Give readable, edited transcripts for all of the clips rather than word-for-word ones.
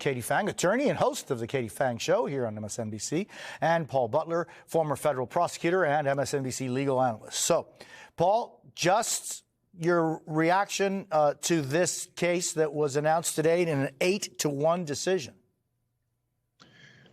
Katie Phang, attorney and host of the Katie Phang Show here on MSNBC, and Paul Butler, former federal prosecutor and MSNBC legal analyst. So, Paul, just your reaction to this case that was announced today in an 8-1 decision.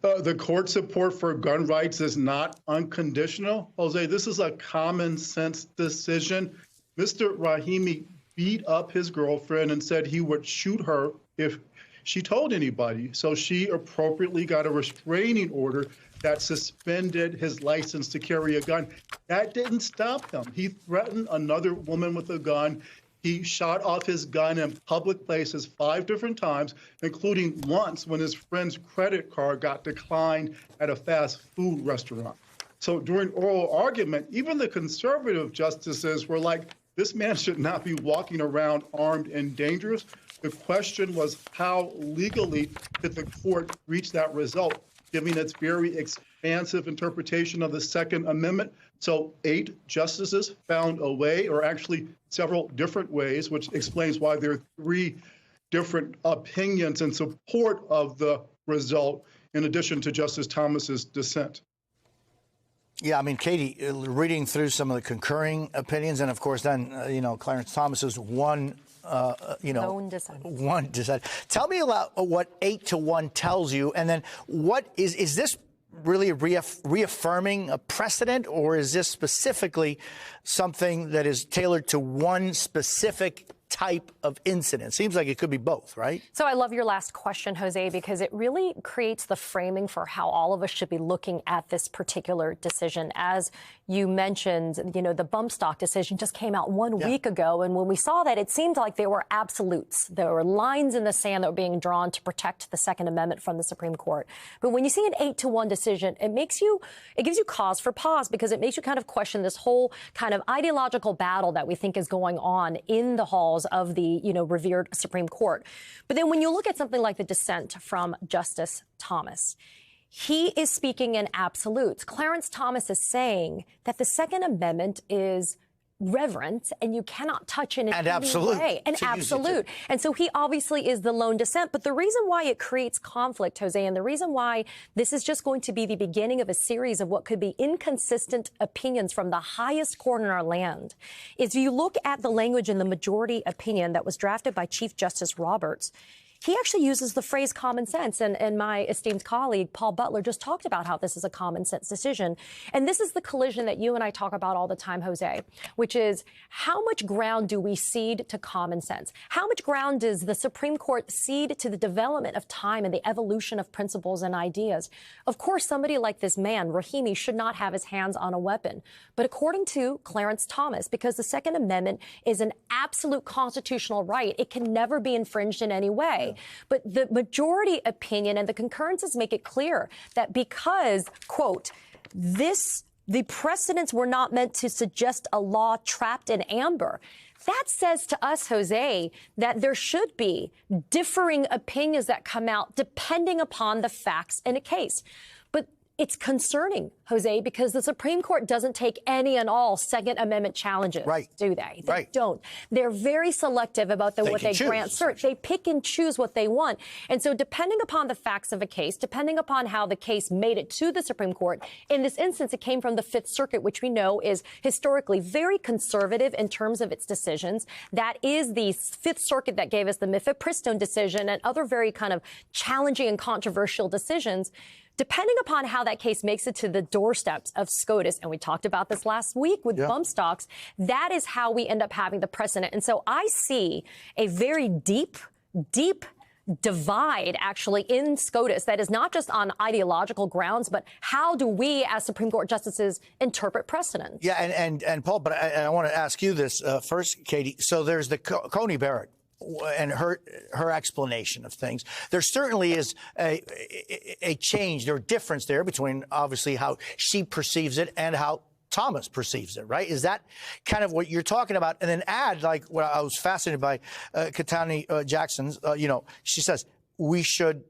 The court support for gun rights is not unconditional. Jose, this is a common sense decision. Mr. Rahimi beat up his girlfriend and said he would shoot her if she told anybody. So she appropriately got a restraining order that suspended his license to carry a gun. That didn't stop him. He threatened another woman with a gun. He shot off his gun in public places 5 different times, including once when his friend's credit card got declined at a fast food restaurant. So during oral argument, even the conservative justices were like, this man should not be walking around armed and dangerous. The question was, how legally did the court reach that result, giving its very expansive interpretation of the Second Amendment? So 8 justices found a way, or actually several different ways, which explains why there are 3 different opinions in support of the result, in addition to Justice Thomas's dissent. Yeah, I mean, Katie, reading through some of the concurring opinions, and of course, then, Clarence Thomas's one dissent. Tell me about what 8-1 tells you, and then what is this really reaffirming a precedent, or is this specifically something that is tailored to one specific type of incident? Seems like it could be both, right? So I love your last question, Jose, because it really creates the framing for how all of us should be looking at this particular decision. As you mentioned, the bump stock decision just came out one week ago. And when we saw that, it seemed like there were absolutes. There were lines in the sand that were being drawn to protect the Second Amendment from the Supreme Court. But when you see an 8-1 decision, it gives you cause for pause, because it makes you kind of question this whole kind of ideological battle that we think is going on in the halls of the, revered Supreme Court. But then when you look at something like the dissent from Justice Thomas, he is speaking in absolutes. Clarence Thomas is saying that the Second Amendment is reverent and you cannot touch it in any way. An absolute. And so he obviously is the lone dissent. But the reason why it creates conflict, Jose, and the reason why this is just going to be the beginning of a series of what could be inconsistent opinions from the highest court in our land, is you look at the language in the majority opinion that was drafted by Chief Justice Roberts. He actually uses the phrase common sense. And my esteemed colleague, Paul Butler, just talked about how this is a common sense decision. And this is the collision that you and I talk about all the time, Jose, which is how much ground do we cede to common sense? How much ground does the Supreme Court cede to the development of time and the evolution of principles and ideas? Of course, somebody like this man, Rahimi, should not have his hands on a weapon. But according to Clarence Thomas, because the Second Amendment is an absolute constitutional right, it can never be infringed in any way. But the majority opinion and the concurrences make it clear that because, quote, the precedents were not meant to suggest a law trapped in amber. That says to us, Jose, that there should be differing opinions that come out depending upon the facts in a case. But it's concerning, Jose, because the Supreme Court doesn't take any and all Second Amendment challenges, do they? They don't. They're very selective about what they grant cert. They pick and choose what they want. And so depending upon the facts of a case, depending upon how the case made it to the Supreme Court, in this instance, it came from the Fifth Circuit, which we know is historically very conservative in terms of its decisions. That is the Fifth Circuit that gave us the Mifepristone decision and other very kind of challenging and controversial decisions. Depending upon how that case makes it to the doorsteps of SCOTUS, and we talked about this last week with bump stocks, that is how we end up having the precedent. And so I see a very deep divide actually in SCOTUS that is not just on ideological grounds, but how do we as Supreme Court justices interpret precedent? Yeah, and Paul, but I want to ask you this first, Katie. So there's the Coney Barrett and her explanation of things. There certainly is a change, there a difference there between obviously how she perceives it and how Thomas perceives it, right? Is that kind of what you're talking about? And then add, like, what I was fascinated by Ketanji Jackson's, she says, we should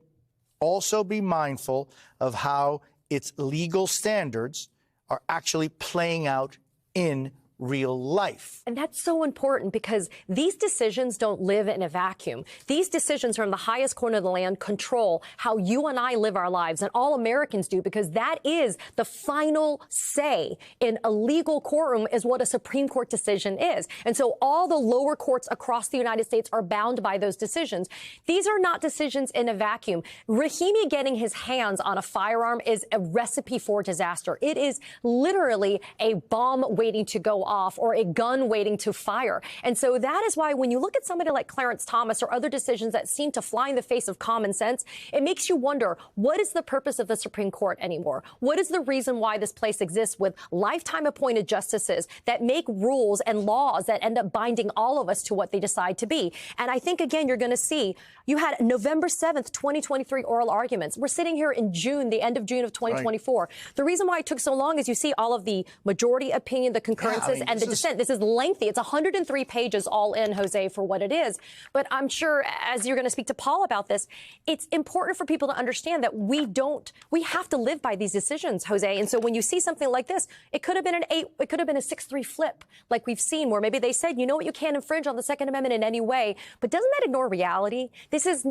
also be mindful of how its legal standards are actually playing out in real life. And that's so important because these decisions don't live in a vacuum. These decisions from the highest corner of the land control how you and I live our lives, and all Americans do, because that is the final say in a legal courtroom is what a Supreme Court decision is. And so all the lower courts across the United States are bound by those decisions. These are not decisions in a vacuum. Rahimi getting his hands on a firearm is a recipe for disaster. It is literally a bomb waiting to go off or a gun waiting to fire. And so that is why when you look at somebody like Clarence Thomas or other decisions that seem to fly in the face of common sense, it makes you wonder, what is the purpose of the Supreme Court anymore? What is the reason why this place exists with lifetime appointed justices that make rules and laws that end up binding all of us to what they decide to be? And I think, again, you're going to see you had November 7th, 2023 oral arguments. We're sitting here in June, the end of June of 2024. Right. The reason why it took so long is you see all of the majority opinion, the concurrences, and the dissent. This is lengthy. It's 103 pages all in, Jose, for what it is. But I'm sure, as you're going to speak to Paul about this, it's important for people to understand that we have to live by these decisions, Jose. And so when you see something like this, it could have been it could have been a 6-3 flip, like we've seen, where maybe they said, you know what, you can't infringe on the Second Amendment in any way. But doesn't that ignore reality?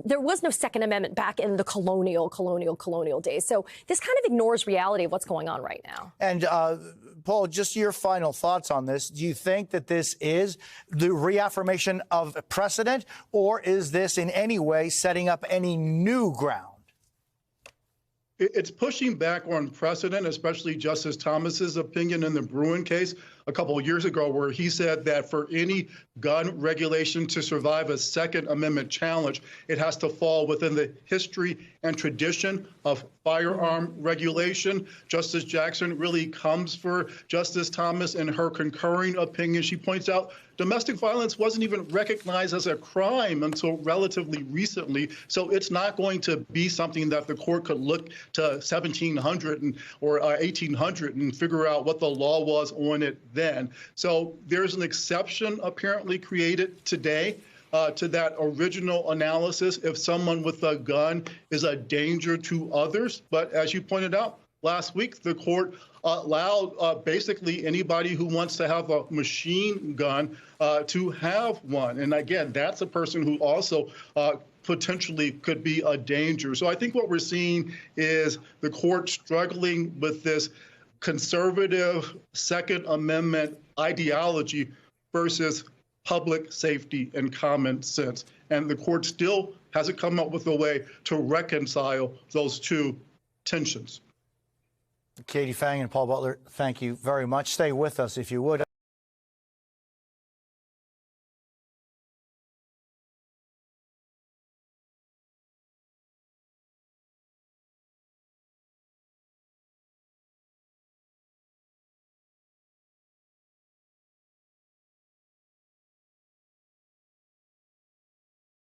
There was no Second Amendment back in the colonial days. So this kind of ignores reality of what's going on right now. And Paul, just your final thoughts on this. Do you think that this is the reaffirmation of precedent, or is this in any way setting up any new ground? It's pushing back on precedent, especially Justice Thomas's opinion in the Bruen case a couple of years ago, where he said that for any gun regulation to survive a Second Amendment challenge, it has to fall within the history and tradition of firearm regulation. Justice Jackson really comes for Justice Thomas in her concurring opinion. She points out domestic violence wasn't even recognized as a crime until relatively recently. So it's not going to be something that the court could look to 1700 or 1800 and figure out what the law was on it then. So there's an exception apparently created today to that original analysis if someone with a gun is a danger to others. But as you pointed out, last week, the court allowed basically anybody who wants to have a machine gun to have one. And again, that's a person who also potentially could be a danger. So I think what we're seeing is the court struggling with this conservative Second Amendment ideology versus public safety and common sense. And the court still hasn't come up with a way to reconcile those two tensions. Katie Phang and Paul Butler, thank you very much. Stay with us if you would.